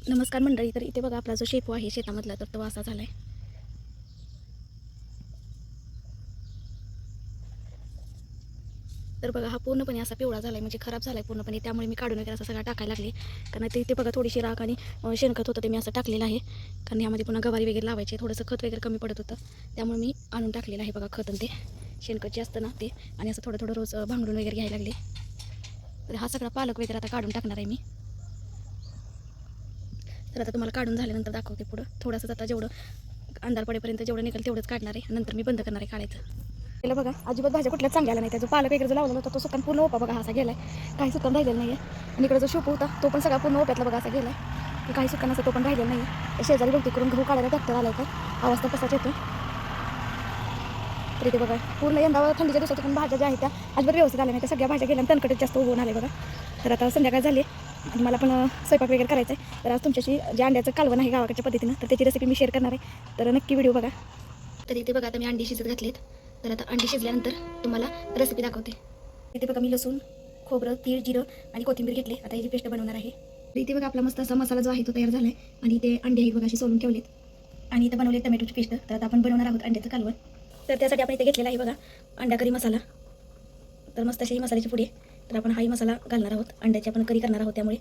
नमस्कार मंडळी. तर इथे बघा आपला जो शेपू आहे शेतामधला, तर तो असा झालाय. तर बघा हा पूर्णपणे असा पिवळा झालाय, म्हणजे खराब झालाय पूर्णपणे. त्यामुळे मी काढून वगैरे असा सगळा टाकायला लागले. कारण ते इथे बघा थोडीशी राख आणि शेणखत होतं, ते मी असं टाकलेलं आहे. कारण यामध्ये पुन्हा गवारी वगैरे लावायचे, थोडंसं खत वगैरे कमी पडत होतं. त्यामुळे मी आणून टाकलेलं आहे बघा खत आणि ते शेणखत जे असतं ना ते. आणि असं थोडं थोडं रोज भांगडून वगैरे घ्यायला लागले. तर हा सगळा पालक वगैरे आता काढून टाकणार आहे मी. तर आता तुम्हाला काढून झाल्यानंतर दाखवते पुढं. थोडंसं आता जेवढं अंधार पडेपर्यंत जेवढं निघेल तेवढंच काढणार आहे. नंतर मी बंद करणार आहे काढायचं. त्याला बघा अजिबात भाज्या कुठल्याच चांगल्या आल्या नाही. त्याचा पालक वगैरे जो लावलेला होता तो सुकन पूर्ण ओपा बघा असा गेलाय. काही सुकन राहिलेलं नाही आहे. आणि इकडे जो शेपू होता तो पण सगळा पूर्ण ओप्यातला बघा असा गेलाय. की काही सुकन असं तो पण राहिलेला नाही आहे. शेजारी बहुतेक करून गहू काढायला ट्रॅक्टर आलाय का आवाज तर कसाच येतो. तर इथे बघा पूर्ण यंदा थंडीच्या दिवसात पण भाज्या ज्या आहेत त्या अजिबात व्यवस्थित आल्या नाही. त्या सगळ्या भाज्या गेल्या आणि तणकटच जास्त उगवून आले बघा. तर आता संध्याकाळ झाली आणि मला पण स्वयंपाक वगैरे करायचा आहे. तर आज तुमच्याशी जे अंड्याचं कालवण आहे गावाकडच्या पद्धतीनं, तर त्याची रेसिपी मी शेअर करणार आहे. तर नक्की व्हिडिओ बघा. तर इथे बघा आता मी अंडी शिजत घातलीत. तर आता अंडी शिजल्यानंतर तुम्हाला रेसिपी दाखवते. इथे बघा मी लसूण, खोबरं, तीळ, जिरं आणि कोथिंबीर घेतली. आता याची पेस्ट बनवणार आहे. तर इथे बघा आपला मस्त असा मसाला जो आहे तो तयार झाला आहे. आणि इथे अंडे आहेत बघा अशी सोलून ठेवलेत. आणि इथे बनवले टमॅटोची पेस्ट. तर आता आपण बनवणार आहोत अंड्याचं कालवण. तर त्यासाठी आपण इथे घेतलेला आहे बघा अंडा करी मसाला. तर मस्त अशी मसाल्याची पुडी आहे. तर आपण हाही मसाला घालणार आहोत. अंड्याची आपण करी करणार आहोत त्यामुळे.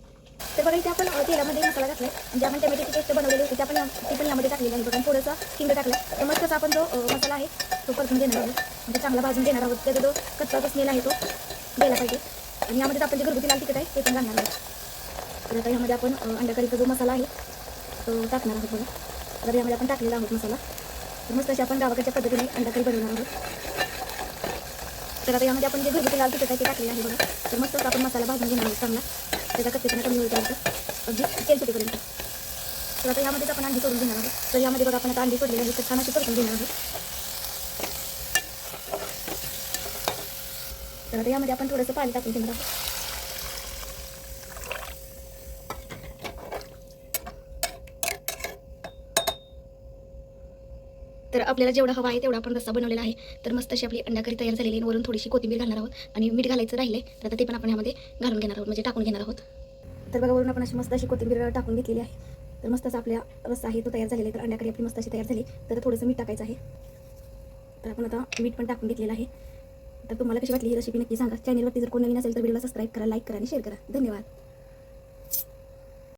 तर बघा इथे आपण तेलामध्ये मसाला घातला आहे. म्हणजे आपण टमॅटोची पेस्ट बनवलेली होती ती पण यामध्ये टाकलेली आहे बघा. थोडंसं हिंग टाकलं. तर मस्त असा आपण जो मसाला आहे तो परतून देणार आहोत. म्हणजे चांगला भाजून देणार आहोत. त्याचा जो कच्चा स्मेल आहे तो गेला पाहिजे. आणि यामध्ये आपण जे घरगुती लाल तिखट आहे ते पण घालणार आहोत. तर आता यामध्ये आपण अंडा करीचा जो मसाला आहे तो टाकणार आहोत बघा. तर यामध्ये आपण टाकलेला आहोत मसाला. तर मस्त अशी आपण गावाकडच्या पद्धतीने अंडा करी बनवणार आहोत. तर आता यामध्ये आपण जे घरगुती लाल तिखट आहे ते टाकलेलं आहे बघा. तर मस्त आपण मसाला भाजून घेणार आहोत चांगला. त्याचा कच्चेपणा कमी होईपर्यंत अगदी तेल सुटेपर्यंत. तर आता यामध्येच आपण अंडी सोडून घेणार आहोत. तर यामध्ये बघा आपण आता अंडी सोडलेली आहे तर छान अशी परतून घेणार आहोत. तर आता यामध्ये आपण थोडंसं पाणी टाकून घेणार आहोत. तर आपल्याला जेवढा हवा आहे तेवढा आपण रस्सा बनवलेला आहे. तर मस्त अशी आपली अंडा करी तयार झालेली आहे. वरून थोडीशी कोथिंबीर घालणार आहोत आणि मीठ घालायचं राहिले तर आता ते पण आपण यामध्ये घालून घेणार आहोत, म्हणजे टाकून घेणार आहोत. तर बघा वरून आपण अशी मस्त अशी कोथिंबीर टाकून घेतलेली आहे. तर मस्त असा आपला रस्सा आहे तो तयार झालेला आहे. तर अंडा करी आपली मस्त अशी तयार झाली. तर थोडंसं मीठ टाकायचं आहे. तर आपण आता मीठ पण टाकून घेतलेलं आहे. तर तुम्हाला कशी वाटली ही रेसिपी नक्की सांगा. चॅनलवरती जर कोण नवीन असेल तर व्हिडिओला सबस्क्राईब करा, लाईक करा आणि शेअर करा. धन्यवाद.